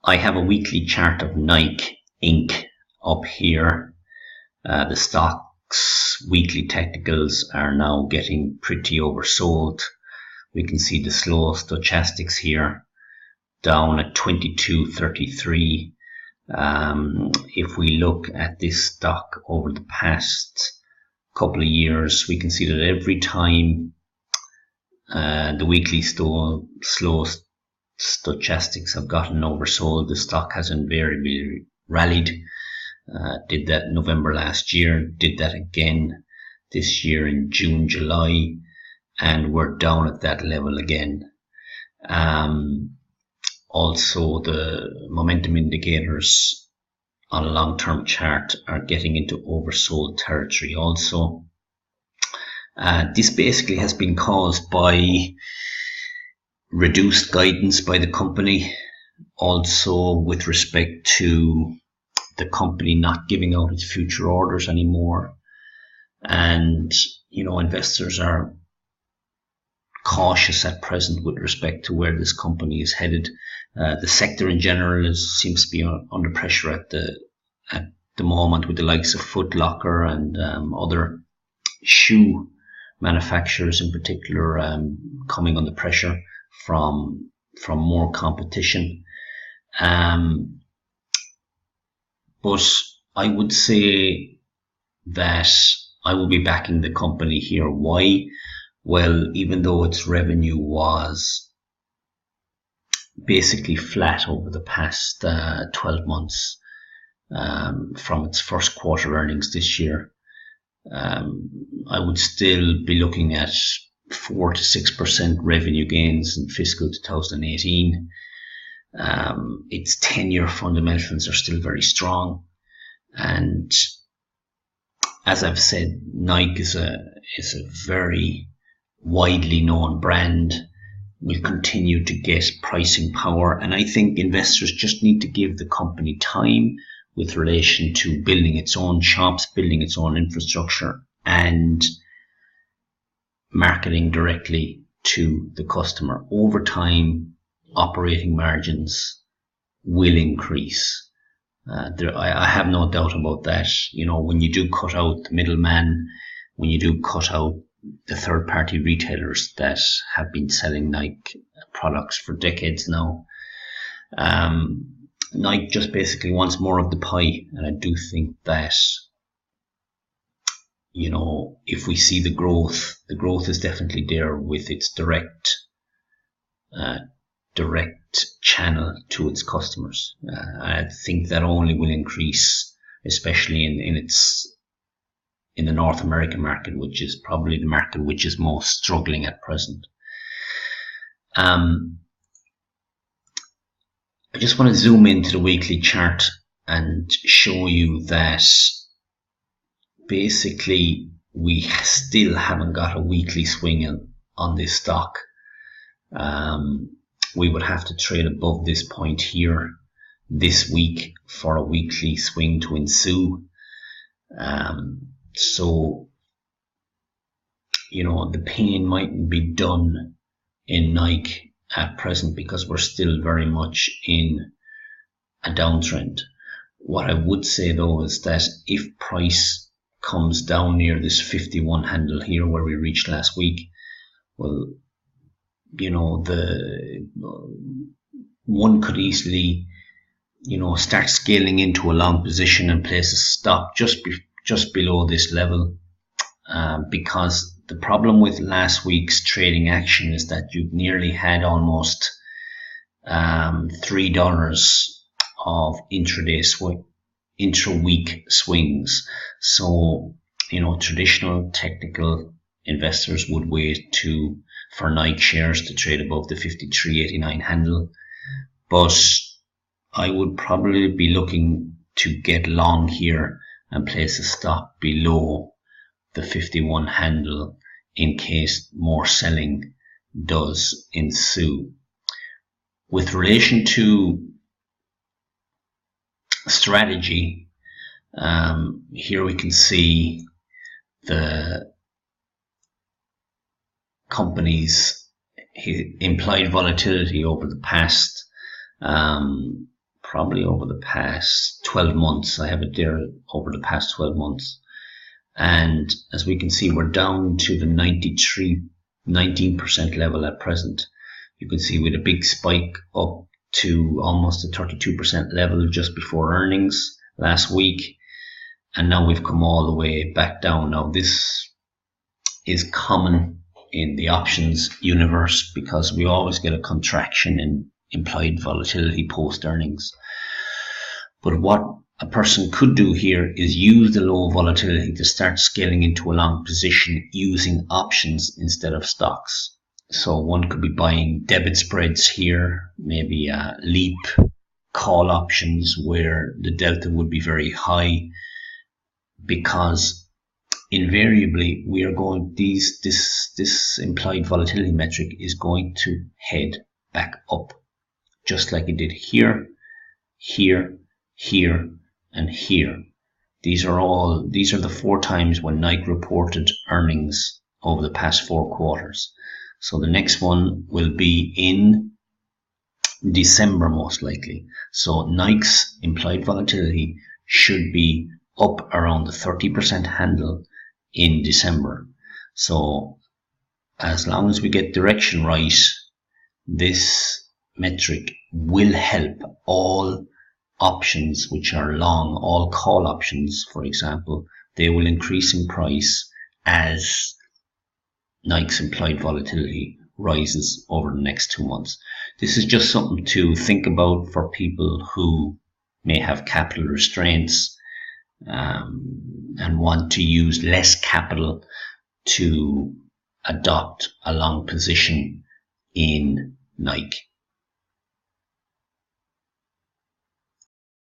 I have a weekly chart of Nike Inc. up here. The stock's weekly technicals are now getting pretty oversold. We can see the slow stochastics here down at 22.33. If we look at this stock over the past couple of years, we can see that every time the weekly slow stochastics have gotten oversold, the stock has invariably rallied. Did that in November last year, did that again this year in June, July, and we're down at that level again. Also, the momentum indicators on a long-term chart are getting into oversold territory also. This basically has been caused by reduced guidance by the company, also with respect to the company not giving out its future orders anymore. And, investors are cautious at present with respect to where this company is headed. The sector in general seems to be under pressure at the moment, with the likes of Foot Locker and other shoe manufacturers in particular coming under pressure from more competition. But I would say that I will be backing the company here. Why? Well, even though its revenue was basically flat over the past 12 months from its first quarter earnings this year, I would still be looking at 4 to 6% revenue gains in fiscal 2018. Its 10-year fundamentals are still very strong, and as I've said, Nike is a very widely known brand, will continue to get pricing power, and I think investors just need to give the company time with relation to building its own shops, building its own infrastructure, and marketing directly to the customer. Over time, operating margins will increase. I have no doubt about that. When you do cut out the middleman, when you do cut out the third-party retailers that have been selling Nike products for decades now, Nike just basically wants more of the pie. And I do think that, if we see the growth is definitely there with its direct channel to its customers. I think that only will increase, especially in the North American market, which is probably the market which is most struggling at present. I just want to zoom into the weekly chart and show you that basically we still haven't got a weekly swing on this stock. We would have to trade above this point here this week for a weekly swing to ensue. So, the pain mightn't be done in Nike at present because we're still very much in a downtrend. What I would say though is that if price comes down near this 51 handle here where we reached last week, well, one could easily, start scaling into a long position and place a stop just below this level, because the problem with last week's trading action is that you've nearly had almost $3 of intra-week swings. So, traditional technical investors would wait for Nike shares to trade above the 53.89 handle, but I would probably be looking to get long here and place a stop below the 51 handle in case more selling does ensue. With relation to strategy, here we can see the company's implied volatility over the past probably over the past 12 months. I have it there over the past 12 months. And as we can see, we're down to the 19% level at present. You can see with a big spike up to almost a 32% level just before earnings last week. And now we've come all the way back down. Now this is common in the options universe because we always get a contraction in implied volatility post earnings. But what a person could do here is use the low volatility to start scaling into a long position using options instead of stocks. So one could be buying debit spreads here, maybe leap call options where the delta would be very high, because invariably we are going, this implied volatility metric is going to head back up, just like it did here, here, here, and here. These are the 4 times when Nike reported earnings over the past 4 quarters. So the next one will be in December most likely. So Nike's implied volatility should be up around the 30% handle in December. So as long as we get direction right, this metric will help all options which are long, all call options, for example. They will increase in price as Nike's implied volatility rises over the next 2 months. This is just something to think about for people who may have capital restraints and want to use less capital to adopt a long position in Nike.